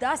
10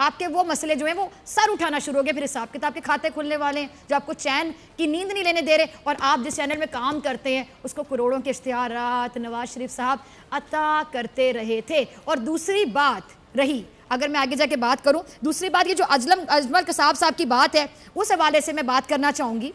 آپ کے وہ مسئلے جو ہیں وہ سر اٹھانا شروع ہو گئے, پھر حساب کتاب کے کھاتے کھلنے والے ہیں جو آپ کو چین کی نیند نہیں لینے دے رہے, اور آپ جس چینل میں کام کرتے ہیں اس کو کروڑوں کے اشتہارات نواز شریف صاحب عطا کرتے رہے تھے. اور دوسری بات رہی, اگر میں آگے جا کے بات کروں, دوسری بات یہ جو اجمل قصاب صاحب کی بات ہے اس حوالے سے میں بات کرنا چاہوں گی.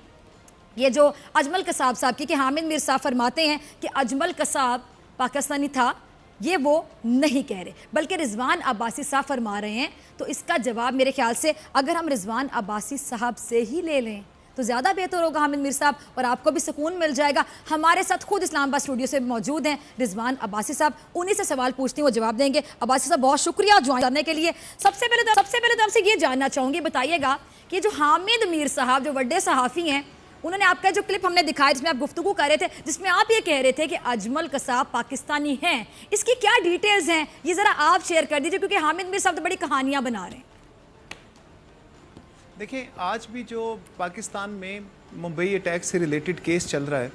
یہ جو اجمل قصاب صاحب کی کہ حامد میر صاحب فرماتے ہیں کہ اجمل قصاب پاکستانی تھا, یہ وہ نہیں کہہ رہے بلکہ رضوان عباسی صاحب فرما رہے ہیں. تو اس کا جواب میرے خیال سے اگر ہم رضوان عباسی صاحب سے ہی لے لیں تو زیادہ بہتر ہوگا حامد میر صاحب, اور آپ کو بھی سکون مل جائے گا. ہمارے ساتھ خود اسلام آباد اسٹوڈیو سے موجود ہیں رضوان عباسی صاحب, انہی سے سوال پوچھتی ہیں, وہ جواب دیں گے. عباسی صاحب بہت شکریہ جوائن کرنے کے لیے. سب سے پہلے تو آپ سے یہ جاننا چاہوں گی, بتائیے گا کہ جو حامد میر صاحب جو بڑے صحافی ہیں, انہوں نے آپ کا جو کلپ ہم نے دکھایا جس میں آپ گفتگو کر رہے تھے, جس میں آپ یہ کہہ رہے تھے کہ اجمل قصاب پاکستانی ہیں, اس کی کیا ڈیٹیلز ہیں یہ ذرا آپ شیئر کر دیجئے, کیونکہ حامد میر صاحب تو بڑی کہانیاں بنا رہے ہیں. دیکھیں, آج بھی جو پاکستان میں ممبئی اٹیک سے ریلیٹڈ کیس چل رہا ہے,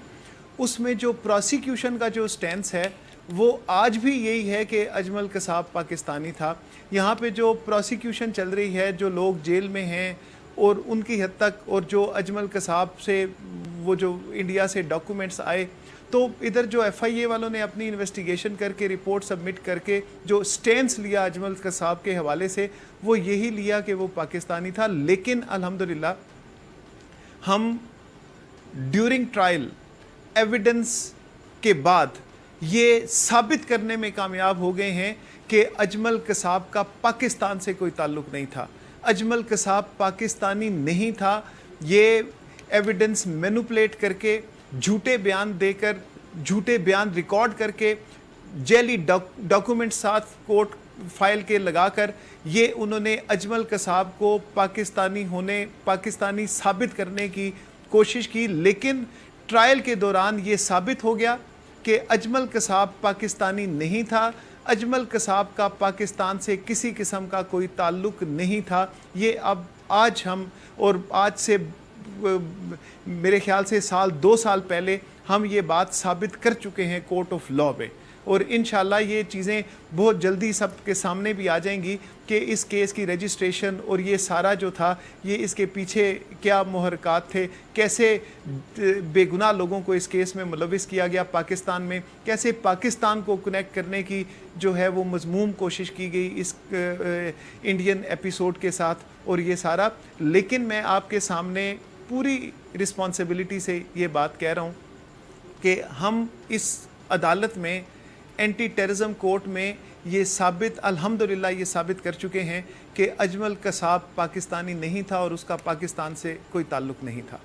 اس میں جو پروسیکیوشن کا جو سٹینس ہے وہ آج بھی یہی ہے کہ اجمل قصاب پاکستانی تھا. یہاں پہ جو پروسیکیوشن چل رہی ہے, جو لوگ جیل میں ہیں اور ان کی حد تک, اور جو اجمل قصاب سے وہ جو انڈیا سے ڈاکومنٹس آئے, تو ادھر جو ایف آئی اے والوں نے اپنی انویسٹیگیشن کر کے رپورٹ سبمٹ کر کے جو سٹینس لیا اجمل قصاب کے حوالے سے, وہ یہی لیا کہ وہ پاکستانی تھا. لیکن الحمدللہ ہم ڈیورنگ ٹرائل ایویڈنس کے بعد یہ ثابت کرنے میں کامیاب ہو گئے ہیں کہ اجمل قصاب کا پاکستان سے کوئی تعلق نہیں تھا. اجمل قصاب پاکستانی نہیں تھا. یہ ایویڈنس مینوپلیٹ کر کے, جھوٹے بیان دے کر, جھوٹے بیان ریکارڈ کر کے, جیلی ڈاکومنٹ ساتھ کورٹ فائل کے لگا کر, یہ انہوں نے اجمل قصاب کو پاکستانی ثابت کرنے کی کوشش کی. لیکن ٹرائل کے دوران یہ ثابت ہو گیا کہ اجمل قصاب پاکستانی نہیں تھا. اجمل قصاب کا پاکستان سے کسی قسم کا کوئی تعلق نہیں تھا. یہ اب آج ہم, اور آج سے میرے خیال سے دو سال پہلے ہم یہ بات ثابت کر چکے ہیں کورٹ آف لاء میں, اور انشاءاللہ یہ چیزیں بہت جلدی سب کے سامنے بھی آ جائیں گی کہ اس کیس کی رجسٹریشن اور یہ سارا جو تھا, یہ اس کے پیچھے کیا محرکات تھے, کیسے بے گناہ لوگوں کو اس کیس میں ملوث کیا گیا پاکستان میں, کیسے پاکستان کو کنیکٹ کرنے کی جو ہے وہ مذموم کوشش کی گئی اس انڈین ایپیسوڈ کے ساتھ, اور یہ سارا. لیکن میں آپ کے سامنے پوری رسپانسبلٹی سے یہ بات کہہ رہا ہوں کہ ہم اس عدالت میں, اینٹی ٹیررزم کورٹ میں یہ ثابت, الحمدللہ یہ ثابت کر چکے ہیں کہ اجمل قصاب پاکستانی نہیں تھا اور اس کا پاکستان سے کوئی تعلق نہیں تھا.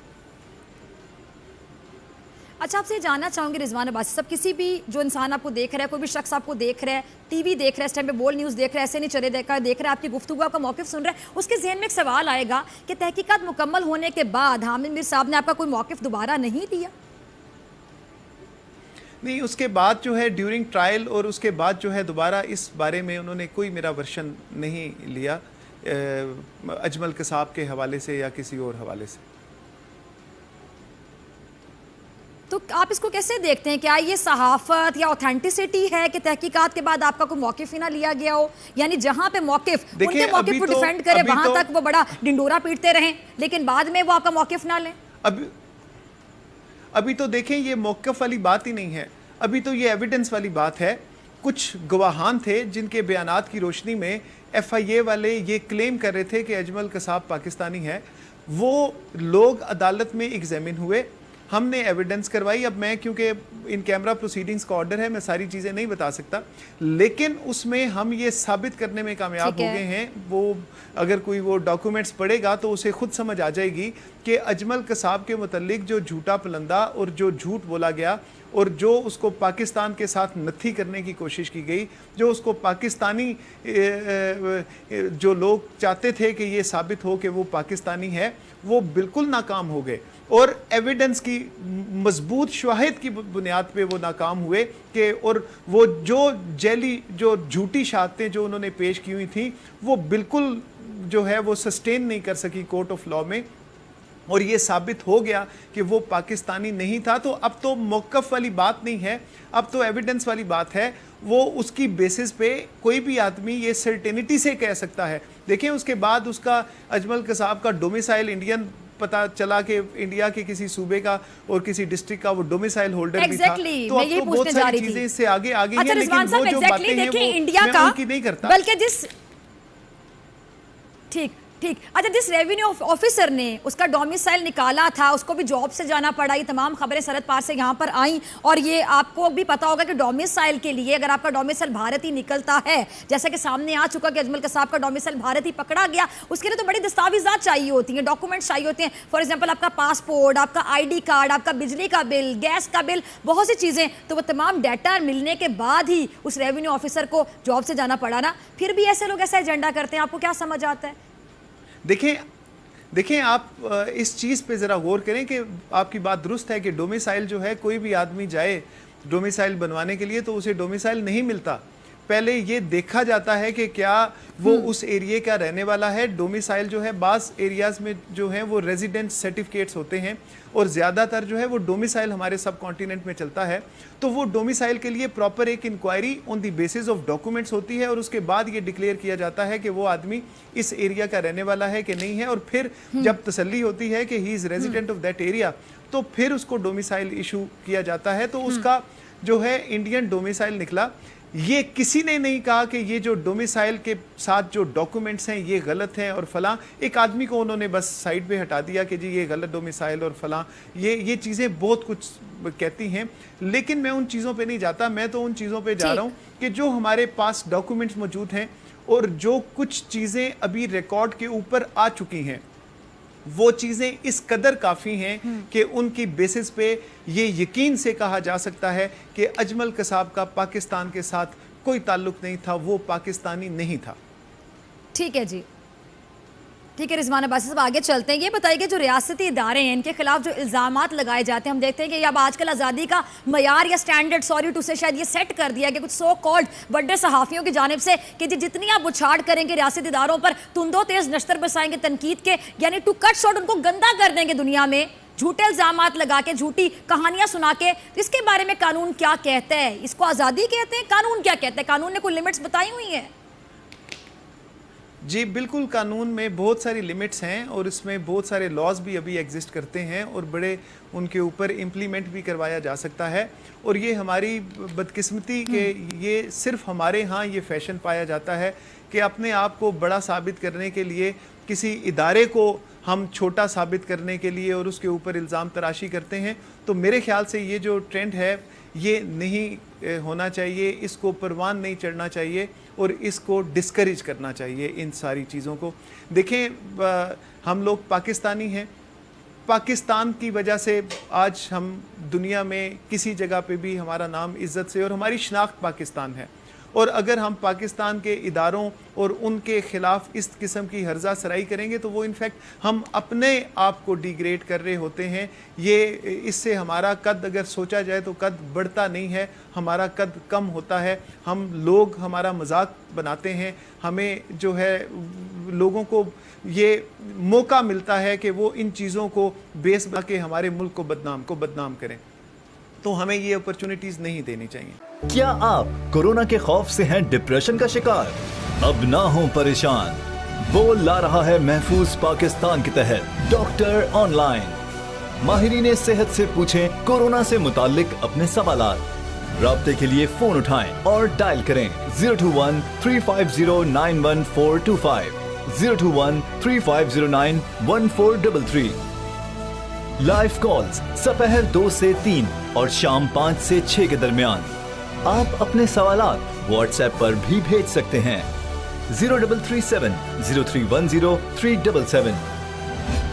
اچھا, آپ سے جاننا چاہوں گی رضوان عباسی صاحب, کسی بھی جو انسان آپ کو دیکھ رہا ہے, کوئی بھی شخص آپ کو دیکھ رہا ہے, ٹی وی دیکھ رہا ہے, اس ٹائم پہ بول نیوز دیکھ رہا ہے, ایسے نہیں چلے دیکھ رہا ہے, آپ کی گفتگو, آپ کا موقف سن رہا ہے, اس کے ذہن میں ایک سوال آئے گا کہ تحقیقات مکمل ہونے کے بعد حامد میر صاحب نے آپ کا کوئی موقف دوبارہ نہیں لیا؟ نہیں, اس کے بعد جو ہے ڈیورنگ ٹرائل اور اس کے بعد جو ہے دوبارہ اس بارے میں انہوں نے کوئی میرا ورشن نہیں لیا اجمل قصاب کے حوالے سے یا کسی اور حوالے سے. تو آپ اس کو کیسے دیکھتے ہیں؟ کیا یہ صحافت یا اوتھینٹسٹی ہے کہ تحقیقات کے بعد آپ کا کوئی موقف ہی نہ لیا گیا ہو؟ یعنی جہاں پہ موقف, ان کے موقف کو ڈیفینڈ کرے, وہاں تک وہ بڑا ڈنڈورا پیٹتے رہیں, لیکن بعد میں وہ آپ کا موقف نہ لیں. ابھی تو دیکھیں, یہ موقف والی بات ہی نہیں ہے, ابھی تو یہ ایویڈنس والی بات ہے. کچھ گواہان تھے جن کے بیانات کی روشنی میں ایف آئی اے والے یہ کلیم کر رہے تھے کہ اجمل قصاب پاکستانی ہے. وہ لوگ عدالت میں ایگزامن ہوئے, ہم نے ایویڈنس کروائی. اب میں کیونکہ ان کیمرہ پروسیڈنگز کا آرڈر ہے, میں ساری چیزیں نہیں بتا سکتا, لیکن اس میں ہم یہ ثابت کرنے میں کامیاب ہو گئے ہیں. وہ اگر کوئی وہ ڈاکومنٹس پڑھے گا تو اسے خود سمجھ آ جائے گی کہ اجمل قصاب کے متعلق جو جھوٹا پلندہ اور جو جھوٹ بولا گیا, اور جو اس کو پاکستان کے ساتھ نتھی کرنے کی کوشش کی گئی, جو اس کو پاکستانی جو لوگ چاہتے تھے کہ یہ ثابت ہو کہ وہ پاکستانی ہے, وہ بالکل ناکام ہو گئے. اور ایویڈنس کی مضبوط شواہد کی بنیاد پہ وہ ناکام ہوئے کہ, اور وہ جو جیلی جو جھوٹی شہادتیں جو انہوں نے پیش کی ہوئی تھیں وہ بالکل جو ہے وہ سسٹین نہیں کر سکی کورٹ آف لاء میں, اور یہ ثابت ہو گیا کہ وہ پاکستانی نہیں تھا. تو اب تو موقف والی بات نہیں ہے, اب تو ایویڈنس والی بات ہے. وہ اس کی بیسس پہ کوئی بھی آدمی یہ سرٹینٹی سے کہہ سکتا ہے. دیکھیں اس کے بعد اس کا اجمل قصاب کا ڈومیسائل انڈین پتا چلا کہ انڈیا کے کسی صوبے کا اور کسی ڈسٹرکٹ کا وہ ڈومیسائل ہولڈر بھی تھا. تو اب تو بہت ساری چیزیں اس سے آگے آگئی ہیں, لیکن وہ جو باتیں ہیں وہ میں ان کی نہیں کرتا. بلکہ ٹھیک اچھا جس ریونیو آفیسر نے اس کا ڈومیسائل نکالا تھا اس کو بھی جاب سے جانا پڑا. یہ تمام خبریں سرحد پار سے یہاں پر آئیں, اور یہ آپ کو بھی پتا ہوگا کہ ڈومیسائل کے لیے اگر آپ کا ڈومیسائل بھارت ہی نکلتا ہے, جیسا کہ سامنے آ چکا کہ اجمل قصاب کا ڈومیسائل بھارت ہی پکڑا گیا, اس کے لیے تو بڑی دستاویزات چاہیے ہوتی ہیں, ڈاکومنٹس چاہیے ہوتے ہیں. فار ایگزامپل آپ کا پاسپورٹ, آپ کا ID کارڈ, آپ کا بجلی کا بل, گیس کا بل, بہت سی چیزیں. تو وہ تمام ڈیٹا ملنے کے بعد ہی اس ریونیو آفیسر کو جاب سے جانا پڑا نا. پھر بھی ایسے لوگ ایسا ایجنڈا کرتے ہیں, آپ کو کیا سمجھ آتا ہے؟ دیکھیں آپ اس چیز پہ ذرا غور کریں کہ آپ کی بات درست ہے کہ ڈومیسائل جو ہے, کوئی بھی آدمی جائے ڈومیسائل بنوانے کے لیے تو اسے ڈومیسائل نہیں ملتا. پہلے یہ دیکھا جاتا ہے کہ کیا وہ اس ایریے کا رہنے والا ہے. ڈومیسائل جو ہے بعض ایریاز میں جو ہیں وہ ریزیڈنٹ سرٹیفکیٹس ہوتے ہیں, اور زیادہ تر جو ہے وہ ڈومیسائل ہمارے سب کانٹیننٹ میں چلتا ہے. تو وہ ڈومیسائل کے لیے پراپر ایک inquiry on the basis of documents ہوتی ہے, اور اس کے بعد یہ ڈکلیئر کیا جاتا ہے کہ وہ آدمی اس ایریا کا رہنے والا ہے کہ نہیں ہے. اور پھر جب تسلی ہوتی ہے کہ ہی از ریزیڈنٹ آف دیٹ ایریا, تو پھر اس کو ڈومیسائل ایشو کیا جاتا ہے. تو اس کا جو ہے انڈین ڈومیسائل نکلا. یہ کسی نے نہیں کہا کہ یہ جو ڈومیسائل کے ساتھ جو ڈاکومنٹس ہیں یہ غلط ہیں اور فلاں. ایک آدمی کو انہوں نے بس سائڈ پہ ہٹا دیا کہ جی یہ غلط ڈومیسائل اور فلاں, یہ چیزیں بہت کچھ کہتی ہیں. لیکن میں ان چیزوں پہ نہیں جاتا, میں تو ان چیزوں پہ جا رہا ہوں کہ جو ہمارے پاس ڈاکومنٹس موجود ہیں اور جو کچھ چیزیں ابھی ریکارڈ کے اوپر آ چکی ہیں, وہ چیزیں اس قدر کافی ہیں کہ ان کی بیسس پہ یہ یقین سے کہا جا سکتا ہے کہ اجمل قصاب کا پاکستان کے ساتھ کوئی تعلق نہیں تھا, وہ پاکستانی نہیں تھا. ٹھیک ہے جی, ٹھیک ہے رضوان عباسی صاحب, آگے چلتے ہیں. یہ بتائیے کہ جو ریاستی ادارے ہیں ان کے خلاف جو الزامات لگائے جاتے ہیں, ہم دیکھتے ہیں کہ اب آج کل آزادی کا معیار یا سٹینڈرڈ سوری ٹو سے شاید یہ سیٹ کر دیا کہ کچھ سو کالڈ بڑے صحافیوں کی جانب سے کہ جتنی آپ بچھاڑ کریں گے ریاستی اداروں پر, تندو تیز نشتر برسائیں گے تنقید کے, یعنی ٹو کٹ شارٹ ان کو گندا کر دیں گے دنیا میں, جھوٹے الزامات لگا کے, جھوٹی کہانیاں سنا کے. اس کے بارے میں قانون کیا کہتا ہے؟ اس کو آزادی کہتے ہیں؟ قانون کیا کہتا ہے؟ قانون نے کوئی لمٹس بتائی ہوئی ہیں؟ جی بالکل, قانون میں بہت ساری لمٹس ہیں اور اس میں بہت سارے لاز بھی ابھی ایگزسٹ کرتے ہیں اور بڑے ان کے اوپر امپلیمنٹ بھی کروایا جا سکتا ہے. اور یہ ہماری بدقسمتی کہ یہ صرف ہمارے ہاں یہ فیشن پایا جاتا ہے کہ اپنے آپ کو بڑا ثابت کرنے کے لیے کسی ادارے کو ہم چھوٹا ثابت کرنے کے لیے اور اس کے اوپر الزام تراشی کرتے ہیں. تو میرے خیال سے یہ جو ٹرینڈ ہے یہ نہیں ہونا چاہیے, اس کو پروان نہیں چڑھنا چاہیے اور اس کو ڈسکریج کرنا چاہیے ان ساری چیزوں کو. دیکھیں ہم لوگ پاکستانی ہیں, پاکستان کی وجہ سے آج ہم دنیا میں کسی جگہ پہ بھی ہمارا نام عزت سے اور ہماری شناخت پاکستان ہے. اور اگر ہم پاکستان کے اداروں اور ان کے خلاف اس قسم کی ہرزہ سرائی کریں گے تو وہ انفیکٹ ہم اپنے آپ کو ڈیگریڈ کر رہے ہوتے ہیں. یہ اس سے ہمارا قد اگر سوچا جائے تو قد بڑھتا نہیں ہے, ہمارا قد کم ہوتا ہے. ہم لوگ ہمارا مذاق بناتے ہیں, ہمیں جو ہے لوگوں کو یہ موقع ملتا ہے کہ وہ ان چیزوں کو بیس بنا کے ہمارے ملک کو بدنام کریں. تو ہمیں یہ اپرچونٹیز نہیں دینی چاہیے. کیا آپ کورونا کے خوف سے ہیں ڈپریشن کا شکار؟ اب نہ ہوں پریشان, بول لا رہا ہے محفوظ پاکستان کے تحت ڈاکٹر آن لائن. ماہرین صحت سے پوچھیں کورونا سے متعلق اپنے سوالات. رابطے کے لیے فون اٹھائیں اور ڈائل کریں 021-350-91425 021-3509-1433. لائیو کالز سپہر 2 سے 3 اور شام 5 سے 6 کے درمیان. آپ اپنے سوالات واٹس ایپ پر بھی بھیج سکتے ہیں 0337-0310-377.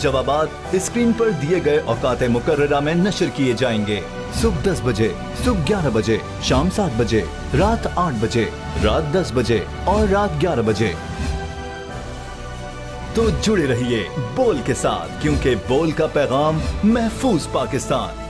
جوابات اسکرین پر دیے گئے اوقات مقررہ میں نشر کیے جائیں گے. صبح 10 بجے, صبح 11 بجے, شام 7 بجے, رات 8 بجے, رات 10 بجے اور رات 11 بجے. تو جڑے رہیے بول کے ساتھ, کیونکہ بول کا پیغام محفوظ پاکستان.